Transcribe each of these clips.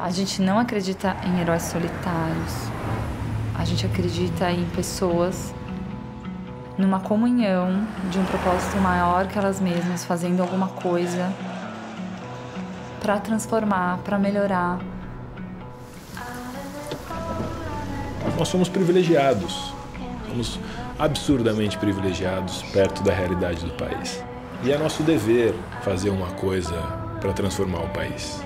A gente não acredita em heróis solitários. A gente acredita em pessoas numa comunhão de um propósito maior que elas mesmas, fazendo alguma coisa para transformar, para melhorar. Nós somos privilegiados, somos absurdamente privilegiados perto da realidade do país. E é nosso dever fazer uma coisa para transformar o país.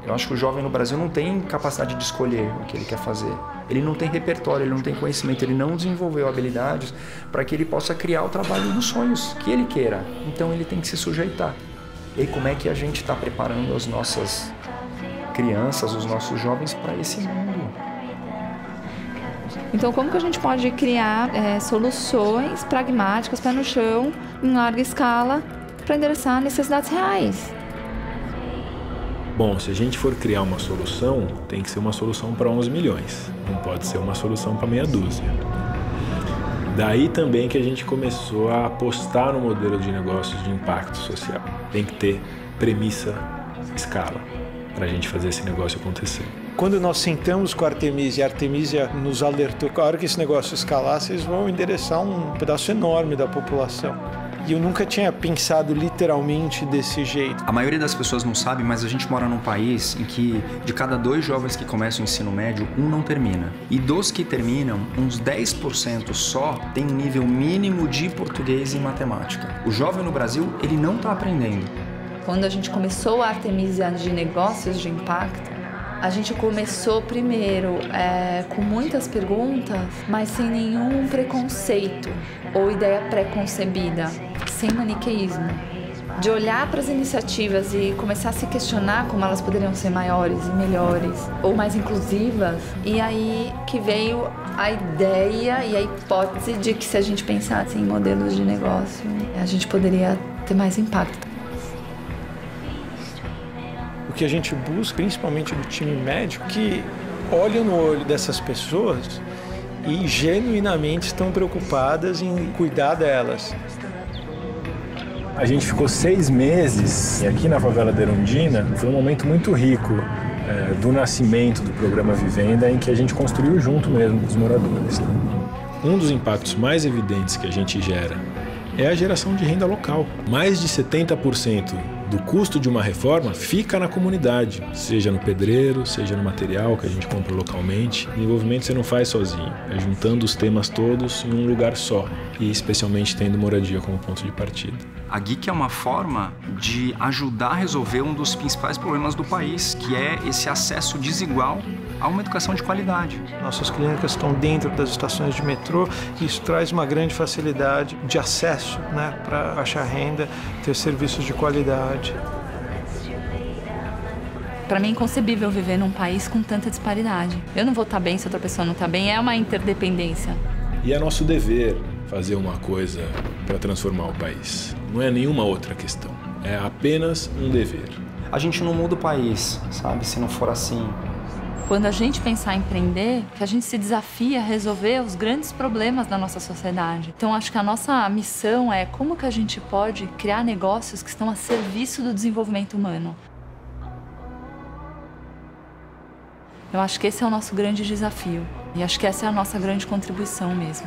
Eu acho que o jovem no Brasil não tem capacidade de escolher o que ele quer fazer. Ele não tem repertório, ele não tem conhecimento, ele não desenvolveu habilidades para que ele possa criar o trabalho dos sonhos que ele queira. Então ele tem que se sujeitar. E aí, como é que a gente está preparando as nossas crianças, os nossos jovens para esse mundo? Então, como que a gente pode criar soluções pragmáticas, pé no chão, em larga escala, para endereçar necessidades reais? Bom, se a gente for criar uma solução, tem que ser uma solução para 11 milhões. Não pode ser uma solução para meia dúzia. Daí também que a gente começou a apostar no modelo de negócios de impacto social. Tem que ter premissa, escala, para a gente fazer esse negócio acontecer. Quando nós sentamos com a Artemisia, e a Artemisia nos alertou que a hora que esse negócio escalar, vocês vão endereçar um pedaço enorme da população. E eu nunca tinha pensado literalmente desse jeito. A maioria das pessoas não sabe, mas a gente mora num país em que de cada 2 jovens que começam o ensino médio, 1 não termina. E dos que terminam, uns 10% só tem um nível mínimo de português e matemática. O jovem no Brasil, ele não está aprendendo. Quando a gente começou a Artemisia de negócios de impacto, a gente começou primeiro com muitas perguntas, mas sem nenhum preconceito ou ideia pré-concebida, sem maniqueísmo. De olhar para as iniciativas e começar a se questionar como elas poderiam ser maiores e melhores, ou mais inclusivas. E aí que veio a ideia e a hipótese de que se a gente pensasse em modelos de negócio, a gente poderia ter mais impacto. O que a gente busca, principalmente do time médico, que olha no olho dessas pessoas e genuinamente estão preocupadas em cuidar delas. A gente ficou 6 meses aqui na favela da Erundina. Foi um momento muito rico do nascimento do programa Vivenda, em que a gente construiu junto mesmo com os moradores. Um dos impactos mais evidentes que a gente gera é a geração de renda local. Mais de 70% do custo de uma reforma fica na comunidade, seja no pedreiro, seja no material que a gente compra localmente. Desenvolvimento você não faz sozinho, é juntando os temas todos em um lugar só, e especialmente tendo moradia como ponto de partida. A GIC é uma forma de ajudar a resolver um dos principais problemas do país, que é esse acesso desigual a uma educação de qualidade. Nossas clínicas estão dentro das estações de metrô e isso traz uma grande facilidade de acesso, né, para baixar renda, ter serviços de qualidade. Para mim é inconcebível viver num país com tanta disparidade. Eu não vou estar bem se outra pessoa não está bem, é uma interdependência. E é nosso dever fazer uma coisa para transformar o país. Não é nenhuma outra questão, é apenas um dever. A gente não muda o país, sabe, se não for assim. Quando a gente pensar em empreender, que a gente se desafia a resolver os grandes problemas da nossa sociedade. Então, acho que a nossa missão é como que a gente pode criar negócios que estão a serviço do desenvolvimento humano. Eu acho que esse é o nosso grande desafio. E acho que essa é a nossa grande contribuição mesmo.